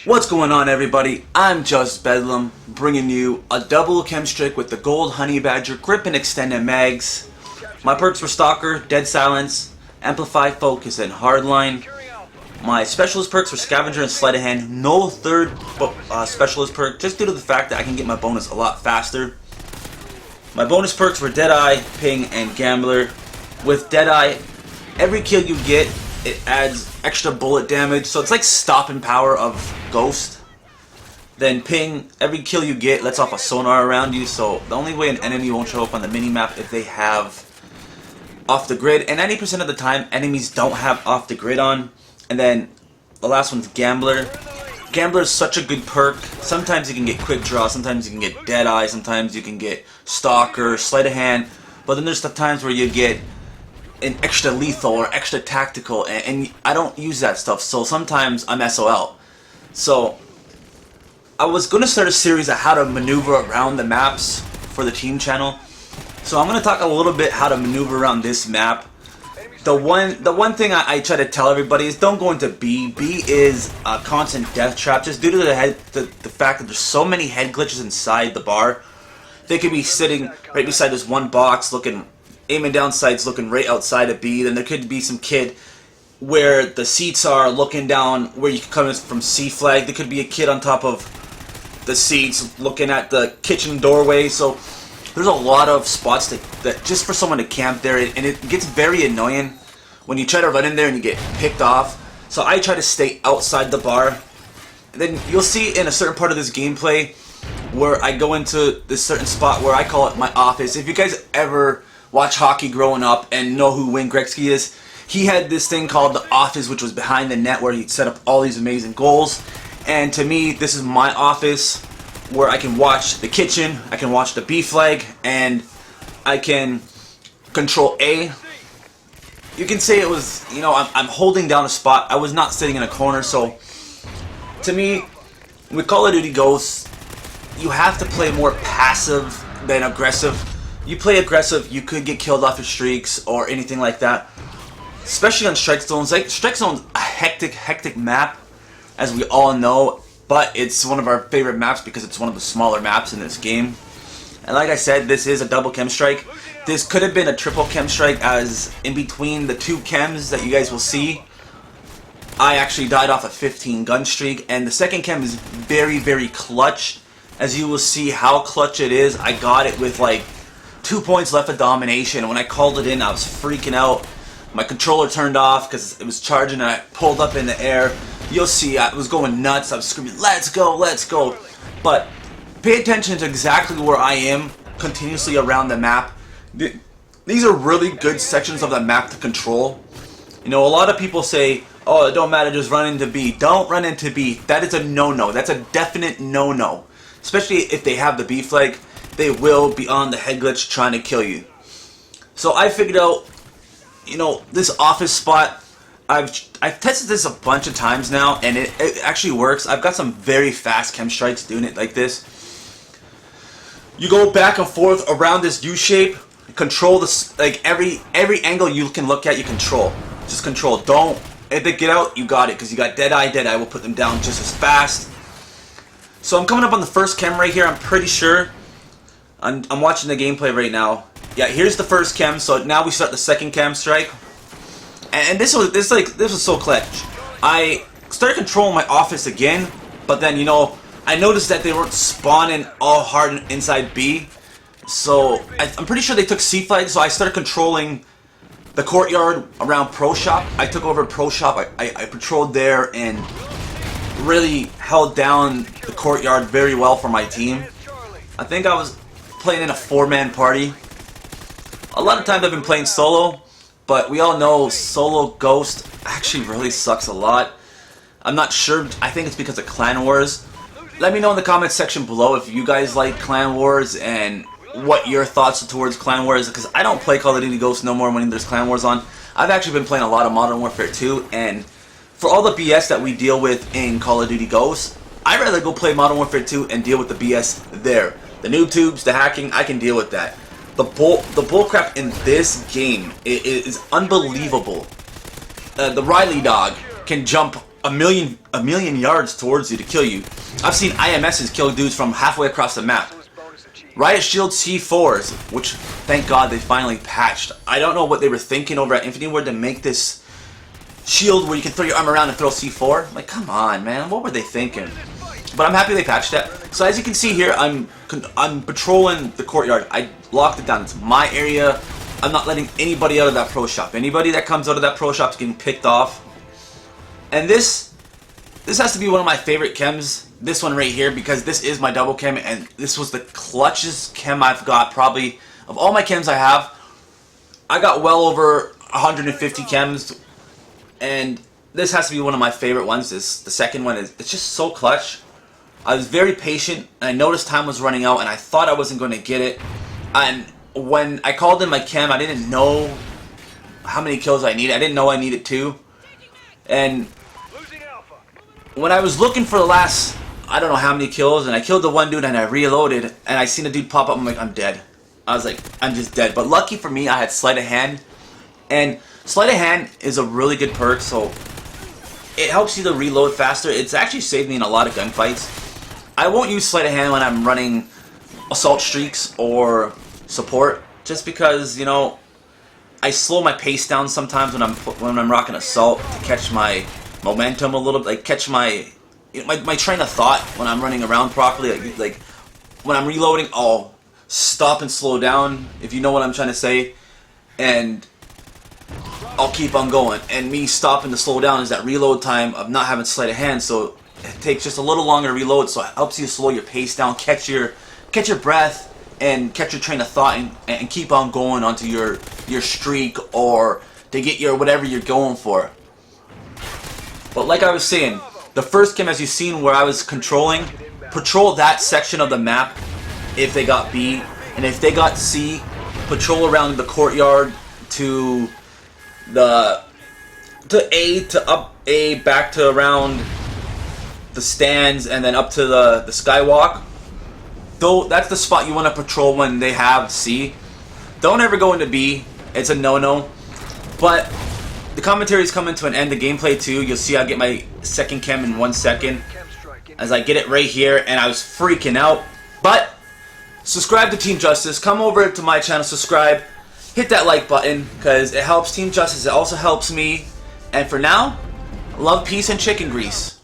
What's going on, everybody? I'm Just Bedlam, bringing you a double chem strike with the Gold Honey Badger Grip and Extended Mags. My perks were Stalker, Dead Silence, Amplify, Focus, and Hardline. My specialist perks were Scavenger and Sleight of Hand. No third specialist perk, just due to the fact that I can get my bonus a lot faster. My bonus perks were Deadeye, Ping, and Gambler. With Deadeye, every kill you get, it adds extra bullet damage, so it's like stopping power of Ghost. Then Ping, every kill you get lets off a sonar around you, so the only way an enemy won't show up on the minimap if they have off the grid, and 90% of the time enemies don't have off the grid on. And then the last one's Gambler. Gambler is such a good perk. Sometimes you can get quick draw, sometimes you can get Deadeye, sometimes you can get Stalker, Sleight of Hand, but then there's the times where you get an extra lethal or extra tactical, and I don't use that stuff, so sometimes I'm SOL. So I was going to start a series of how to maneuver around the maps for the team channel, so I'm going to talk a little bit how to maneuver around this map. The one thing I try to tell everybody is don't go into B. B is a constant death trap, just due to the fact that there's so many head glitches inside the bar. They could be sitting right beside this one box aiming down sights, looking right outside of B. Then there could be some kid where the seats are looking down where you can come in from C flag. There could be a kid on top of the seats looking at the kitchen doorway. So there's a lot of spots that just for someone to camp there, and it gets very annoying when you try to run in there and you get picked off. So I try to stay outside the bar. And then you'll see in a certain part of this gameplay where I go into this certain spot where I call it my office. If you guys ever watch hockey growing up and know who Wayne Gretzky is, he had this thing called the office, which was behind the net where he'd set up all these amazing goals. And to me, this is my office where I can watch the kitchen, I can watch the B flag, and I can control A. You can say it was, you know, I'm holding down a spot. I was not sitting in a corner. So to me, with Call of Duty Ghosts, you have to play more passive than aggressive. You play aggressive, you could get killed off your streaks or anything like that. Especially on Strike Zones. Like, Strike Zone's a hectic map, as we all know, but it's one of our favorite maps because it's one of the smaller maps in this game. And like I said, this is a double chem strike. This could have been a triple chem strike, as in between the two chems that you guys will see, I actually died off a 15 gun streak, and the second chem is very clutch. As you will see how clutch it is. I got it with like 2 points left of domination, and when I called it in, I was freaking out. My controller turned off because it was charging, and I pulled up in the air. You'll see I was going nuts. I was screaming, let's go. But pay attention to exactly where I am continuously around the map. These are really good sections of the map to control. You know, a lot of people say, oh, it don't matter, just run into B. Don't run into B. That is a no-no. That's a definite no-no. Especially if they have the B flag. They will be on the head glitch trying to kill you. So I figured out, you know, this office spot. I've tested this a bunch of times now, and it actually works. I've got some very fast chem strikes doing it like this. You go back and forth around this U shape, control this, like every angle you can look at, you control. Just control. Don't, if they get out, you got it, because you got Deadeye. Deadeye will put them down just as fast. So I'm coming up on the first chem right here. I'm pretty sure. I'm watching the gameplay right now. Yeah, here's the first chem. So now we start the second chem strike, and this was so clutch. I started controlling my office again, but then, you know, I noticed that they weren't spawning all hard inside B. So I'm pretty sure they took C flag. So I started controlling the courtyard around Pro Shop. I took over Pro Shop. I patrolled there and really held down the courtyard very well for my team. I think I was playing in a 4-man party. A lot of times I've been playing solo, but we all know solo Ghost actually really sucks a lot. I'm not sure. I think it's because of Clan Wars. Let me know in the comments section below if you guys like Clan Wars and what your thoughts are towards Clan Wars, because I don't play Call of Duty Ghosts no more when there's Clan Wars on. I've actually been playing a lot of Modern Warfare 2, and for all the BS that we deal with in Call of Duty Ghosts, I'd rather go play Modern Warfare 2 and deal with the BS there. The noob tubes, the hacking, I can deal with that. The bullcrap in this game is unbelievable. The Riley dog can jump a million yards towards you to kill you. I've seen IMSs kill dudes from halfway across the map. Riot Shield C4s, which thank God they finally patched. I don't know what they were thinking over at Infinity Ward to make this shield where you can throw your arm around and throw C4. Like, come on, man, what were they thinking? But I'm happy they patched that. So as you can see here, I'm patrolling the courtyard. I locked it down. It's my area. I'm not letting anybody out of that pro shop. Anybody that comes out of that pro shop is getting picked off. And this has to be one of my favorite chems. This one right here, because this is my double chem, and this was the clutchest chem I've got probably of all my chems I have. I got well over 150 chems, and this has to be one of my favorite ones. The second one it's just so clutch. I was very patient, and I noticed time was running out, and I thought I wasn't going to get it. And when I called in my chem, I didn't know how many kills I needed. I didn't know I needed 2. And when I was looking for the last, I don't know how many kills, and I killed the one dude and I reloaded, and I seen a dude pop up, I'm like, I'm dead. I was like, I'm just dead. But lucky for me, I had Sleight of Hand. And Sleight of Hand is a really good perk, so it helps you to reload faster. It's actually saved me in a lot of gunfights. I won't use Sleight of Hand when I'm running assault streaks or support, just because, you know, I slow my pace down sometimes when I'm rocking assault to catch my momentum a little bit, like catch my train of thought when I'm running around properly. Like when I'm reloading, I'll stop and slow down, if you know what I'm trying to say, and I'll keep on going. And me stopping to slow down is that reload time of not having Sleight of Hand, so it takes just a little longer to reload, so it helps you slow your pace down, catch your breath, and catch your train of thought, and keep on going onto your streak, or to get your whatever you're going for. But like I was saying, the first chem, as you've seen where I was controlling, patrol that section of the map if they got B, and if they got C, patrol around the courtyard to A, to up A, back to around the stands, and then up to the skywalk. Though that's the spot you want to patrol when they have C. Don't ever go into B. It's a no-no. But the commentary is coming to an end. The gameplay too. You'll see I get my second chem in 1 second as I get it right here, and I was freaking out. But subscribe to Team Justus. Come over to my channel, subscribe, hit that like button, because it helps Team Justus. It also helps me. And for now, love, peace, and chicken grease.